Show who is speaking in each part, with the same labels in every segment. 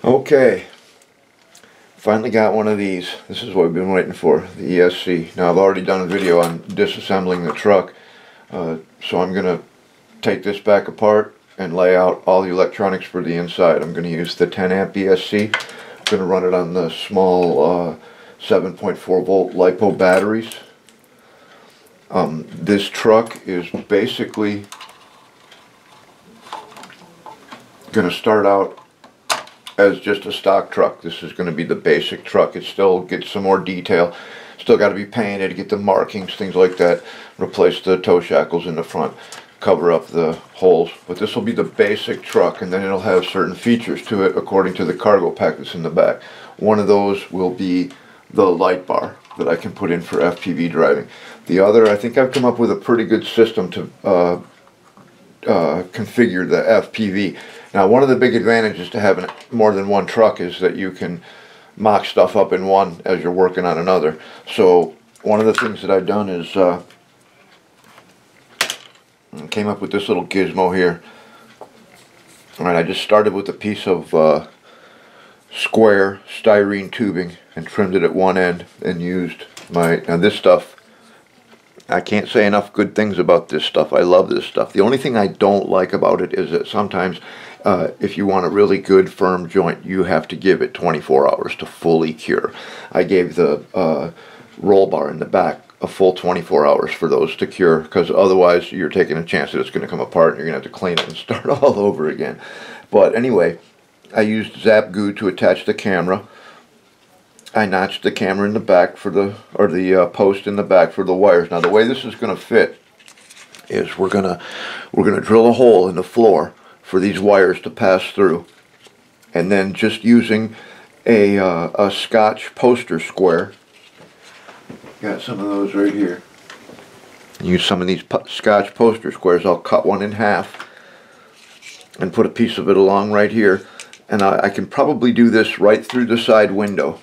Speaker 1: Okay, finally got one of these. This is what we've been waiting for, the ESC. Now I've already done a video on disassembling the truck, so I'm going to take this back apart and lay out all the electronics for the inside. I'm going to use the 10 amp ESC. I'm going to run it on the small 7.4 volt LiPo batteries. This truck is basically going to start out as just a stock truck. This is going to be the basic truck. It still gets some more detail. Still got to be painted, get the markings, things like that. Replace the toe shackles in the front, cover up the holes. But this will be the basic truck, and then it'll have certain features to it according to the cargo pack that's in the back. One of those will be the light bar that I can put in for FPV driving. The other, I think I've come up with a pretty good system to configure the FPV. Now, one of the big advantages to having more than one truck is that you can mock stuff up in one as you're working on another. So one of the things that I've done is came up with this little gizmo here. Alright, I just started with a piece of square styrene tubing and trimmed it at one end and used my, now this stuff, I can't say enough good things about this stuff. I love this stuff. The only thing I don't like about it is that sometimes if you want a really good firm joint, you have to give it 24 hours to fully cure. I gave the roll bar in the back a full 24 hours for those to cure, because otherwise you're taking a chance that it's going to come apart and you're going to have to clean it and start all over again. But anyway, I used Zap Goo to attach the camera. I notched the camera in the back for the, or the post in the back for the wires. Now the way this is going to fit is we're gonna drill a hole in the floor for these wires to pass through, and then just using a Scotch poster square. Got some of those right here. Use some of these Scotch poster squares. I'll cut one in half and put a piece of it along right here, and I can probably do this right through the side window.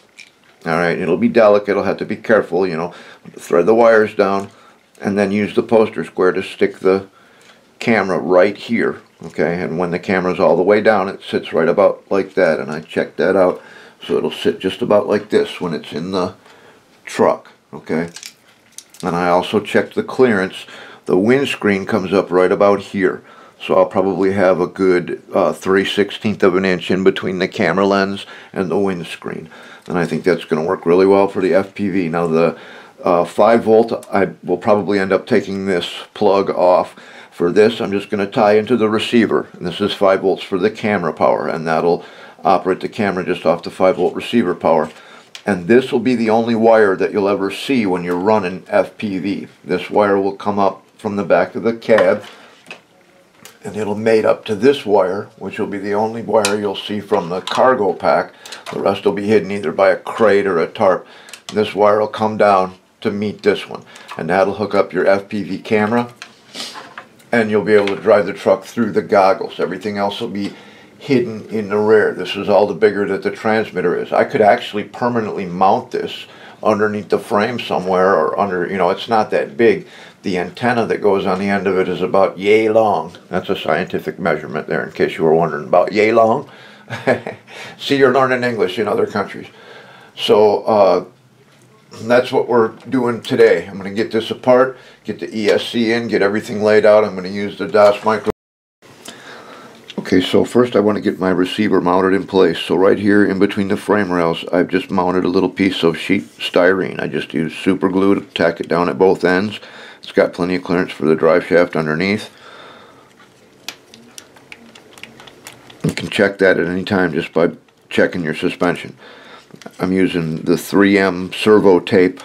Speaker 1: Alright, it'll be delicate, I'll have to be careful, you know, thread the wires down and then use the poster square to stick the camera right here, okay, and when the camera's all the way down it sits right about like that, and I checked that out, so it'll sit just about like this when it's in the truck, okay. And I also checked the clearance. The windscreen comes up right about here, so I'll probably have a good 3/16 of an inch in between the camera lens and the windscreen. And I think that's going to work really well for the FPV. Now the 5 volt, I will probably end up taking this plug off. For this, I'm just going to tie into the receiver. And this is 5 volts for the camera power, and that'll operate the camera just off the 5 volt receiver power. And this will be the only wire that you'll ever see when you're running FPV. This wire will come up from the back of the cab, and it'll mate up to this wire, which will be the only wire you'll see from the cargo pack. The rest will be hidden either by a crate or a tarp. This wire will come down to meet this one, and that'll hook up your FPV camera, and you'll be able to drive the truck through the goggles. Everything else will be hidden in the rear. This is all the bigger that the transmitter is. I could actually permanently mount this underneath the frame somewhere, or under, you know, it's not that big. The antenna that goes on the end of it is about yay long. That's a scientific measurement there, in case you were wondering about yay long. See, you're learning English in other countries. So that's what we're doing today. I'm going to get this apart, get the ESC in, get everything laid out. I'm going to use the DOS micro. Okay, so first I want to get my receiver mounted in place. So right here in between the frame rails, I've just mounted a little piece of sheet styrene. I just used super glue to tack it down at both ends. It's got plenty of clearance for the drive shaft underneath. You can check that at any time just by checking your suspension. I'm using the 3M servo tape.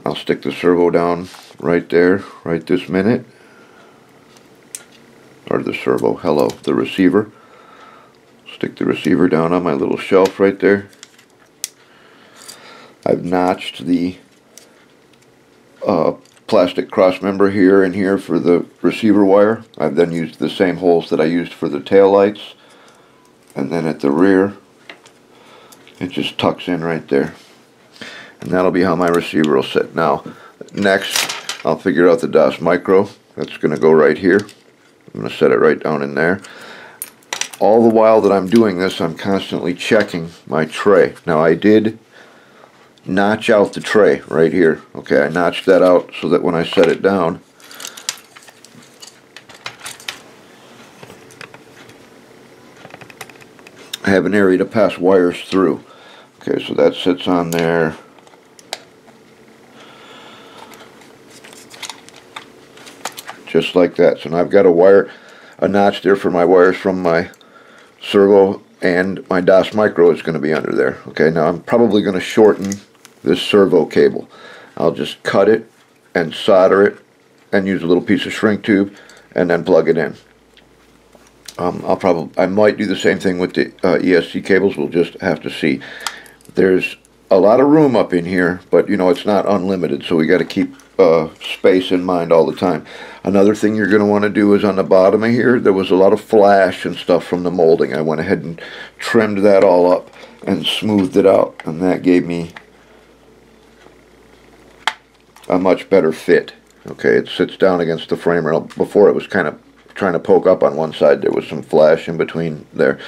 Speaker 1: I'll stick the servo down right there, right this minute. Or the servo, hello, the receiver. Stick the receiver down on my little shelf right there. I've notched the plastic cross member here and here for the receiver wire. I've then used the same holes that I used for the tail lights, and then at the rear it just tucks in right there, and that'll be how my receiver will sit. Now next I'll figure out the DOS micro. That's going to go right here. I'm going to set it right down in there. all the while that I'm doing this, I'm constantly checking my tray. Now I did notch out the tray right here. Okay, I notched that out so that when I set it down, I have an area to pass wires through. Okay, so that sits on there. Just like that. So now I've got a notch there for my wires from my servo, and my DOS Micro is going to be under there. Okay, now I'm probably going to shorten this servo cable. I'll just cut it and solder it and use a little piece of shrink tube and then plug it in. I might do the same thing with the ESC cables. We'll just have to see. There's a lot of room up in here, but you know, it's not unlimited, so we got to keep space in mind all the time. Another thing you're going to want to do is on the bottom of here, there was a lot of flash and stuff from the molding. I went ahead and trimmed that all up and smoothed it out, and that gave me a much better fit. Okay, it sits down against the frame rail. Before it was kind of trying to poke up on one side. There was some flash in between there.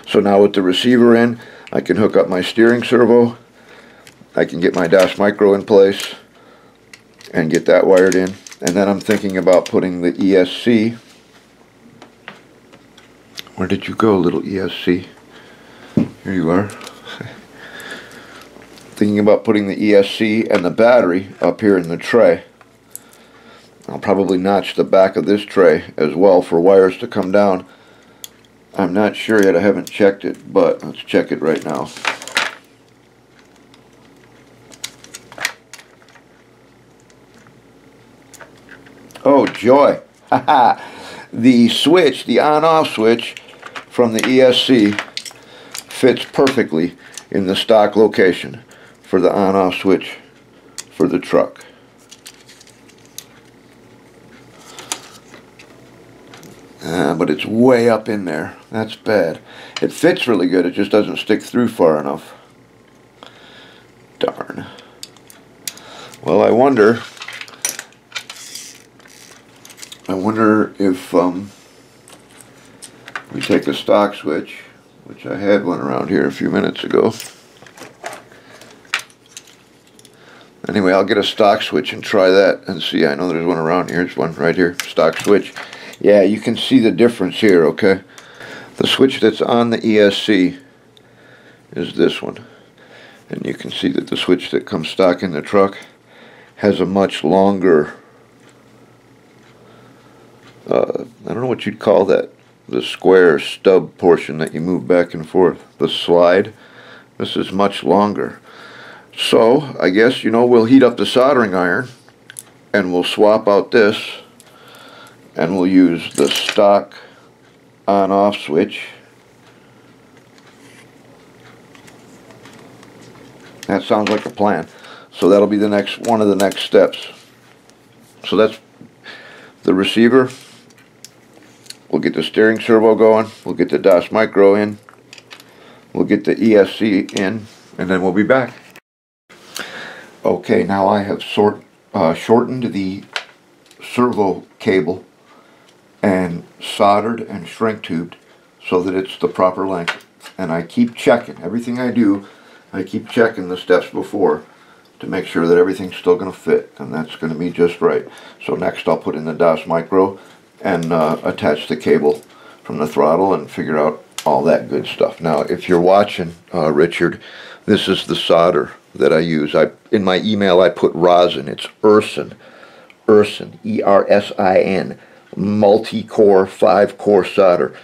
Speaker 1: So now with the receiver in, I can hook up my steering servo. I can get my DOS Micro in place and get that wired in. And then I'm thinking about putting the ESC. Where did you go, little ESC? Here you are. Thinking about putting the ESC and the battery up here in the tray. I'll probably notch the back of this tray as well for wires to come down. I'm not sure yet, I haven't checked it, but let's check it right now. Oh joy! Haha! The switch, the on-off switch from the ESC fits perfectly in the stock location for the on-off switch for the truck. But it's way up in there. That's bad. It fits really good, it just doesn't stick through far enough. Darn. Well, I wonder if we take a stock switch, which I had one around here a few minutes ago. Anyway, I'll get a stock switch and try that and see. I know there's one around here. There's one right here, stock switch. Yeah, you can see the difference here, okay? The switch that's on the ESC is this one. And you can see that the switch that comes stock in the truck has a much longer, I don't know what you'd call that, the square stub portion that you move back and forth, the slide. This is much longer. So, I guess, you know, we'll heat up the soldering iron and we'll swap out this and we'll use the stock on-off switch. That sounds like a plan. So that'll be the next one of the next steps. So that's the receiver. We'll get the steering servo going. We'll get the DOS Micro in. We'll get the ESC in, and then we'll be back. Okay, now I have shortened the servo cable and soldered and shrink tubed so that it's the proper length. And I keep checking. Everything I do, I keep checking the steps before to make sure that everything's still going to fit, and that's going to be just right. So next I'll put in the DOS Micro and attach the cable from the throttle and figure out all that good stuff. Now if you're watching, Richard, this is the solder that I use. In my email I put rosin. It's Ursin, E-R-S-I-N, multi-core, 5-core solder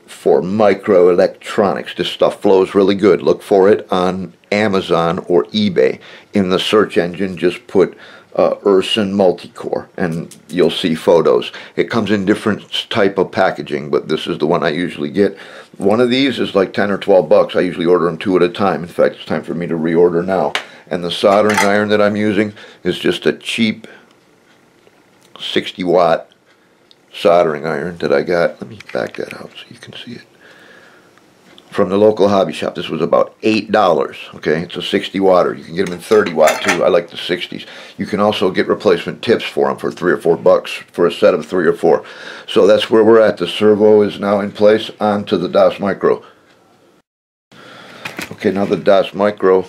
Speaker 1: for microelectronics. This stuff flows really good. Look for it on Amazon or eBay. In the search engine, just put Ursin multi-core and you'll see photos. It comes in different type of packaging, but this is the one I usually get. One of these is like 10 or 12 bucks. I usually order them 2 at a time. In fact, it's time for me to reorder now. And the soldering iron that I'm using is just a cheap 60-watt soldering iron that I got. Let me back that out so you can see it. from the local hobby shop. This was about $8. Okay, it's a 60 watt. You can get them in 30 watt too. I like the 60s. You can also get replacement tips for them for $3 or $4 for a set of 3 or 4. So that's where we're at. The servo is now in place onto the DOS Micro. Okay, now the DOS Micro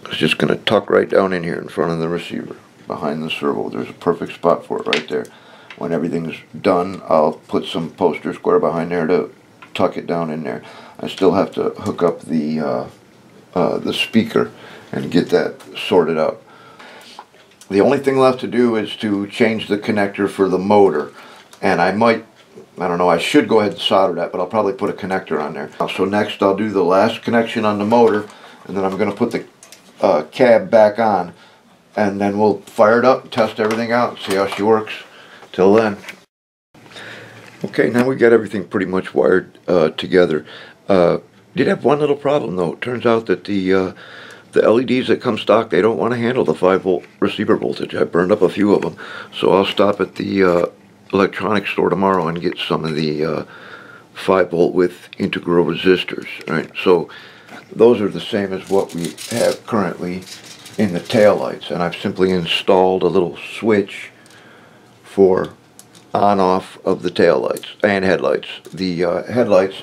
Speaker 1: is just going to tuck right down in here in front of the receiver, behind the servo. There's a perfect spot for it right there. When everything's done, I'll put some poster square behind there to tuck it down in there. I still have to hook up the speaker and get that sorted out. The only thing left to do is to change the connector for the motor, and I don't know, I should go ahead and solder that, but I'll probably put a connector on there. So next I'll do the last connection on the motor, and then I'm going to put the cab back on, and then we'll fire it up, test everything out, see how she works. Till then. Okay, now we got everything pretty much wired together. Did have one little problem though. It turns out that the LEDs that come stock, they don't want to handle the 5-volt receiver voltage. I burned up a few of them, so I'll stop at the electronics store tomorrow and get some of the 5-volt with integral resistors. Right, so those are the same as what we have currently in the taillights, and I've simply installed a little switch for on-off of the taillights and headlights. The headlights,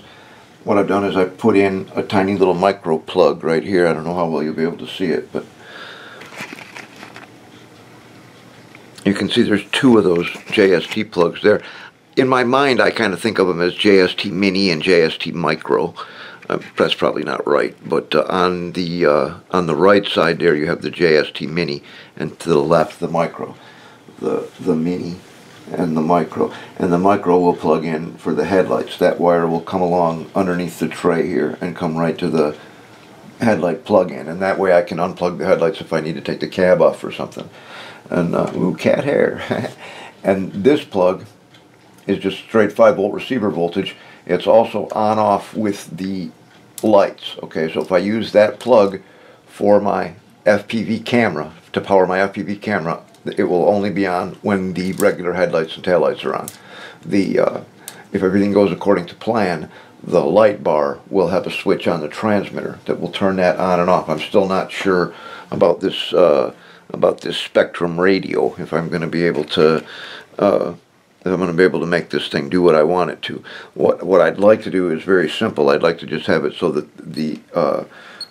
Speaker 1: what I've done is I put in a tiny little micro plug right here. I don't know how well you'll be able to see it, but you can see there's 2 of those JST plugs there. In my mind, I kind of think of them as JST Mini and JST Micro. That's probably not right, but on the right side there you have the JST Mini, and to the left the Micro. The Mini and the Micro, and the Micro will plug in for the headlights. That wire will come along underneath the tray here and come right to the headlight plug-in, and that way I can unplug the headlights if I need to take the cab off or something. And ooh, cat hair. And this plug is just straight 5-volt receiver voltage. It's also on off with the lights. Okay, so if I use that plug for my FPV camera, to power my FPV camera, it will only be on when the regular headlights and taillights are on. If everything goes according to plan, the light bar will have a switch on the transmitter that will turn that on and off. I'm still not sure about this Spectrum radio, if I'm going to be able to make this thing do what I want it to. What I'd like to do is very simple. I'd like to just have it so that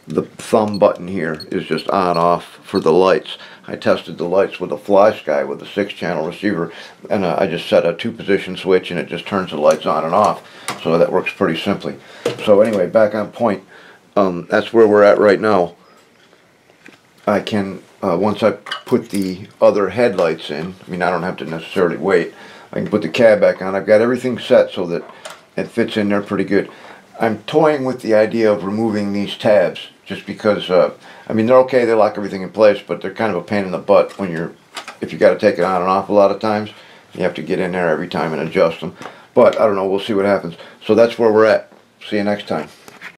Speaker 1: the thumb button here is just on off for the lights. I tested the lights with a FlySky with a 6-channel receiver, and I just set a 2-position switch and it just turns the lights on and off. So that works pretty simply. So anyway, back on point, that's where we're at right now. I can, once I put the other headlights in, I mean, I don't have to necessarily wait, I can put the cab back on. I've got everything set so that it fits in there pretty good. I'm toying with the idea of removing these tabs, just because, I mean, they're okay, they lock everything in place, but they're kind of a pain in the butt when if you got to take it on and off a lot of times. You have to get in there every time and adjust them. But, I don't know, we'll see what happens. So that's where we're at. See you next time.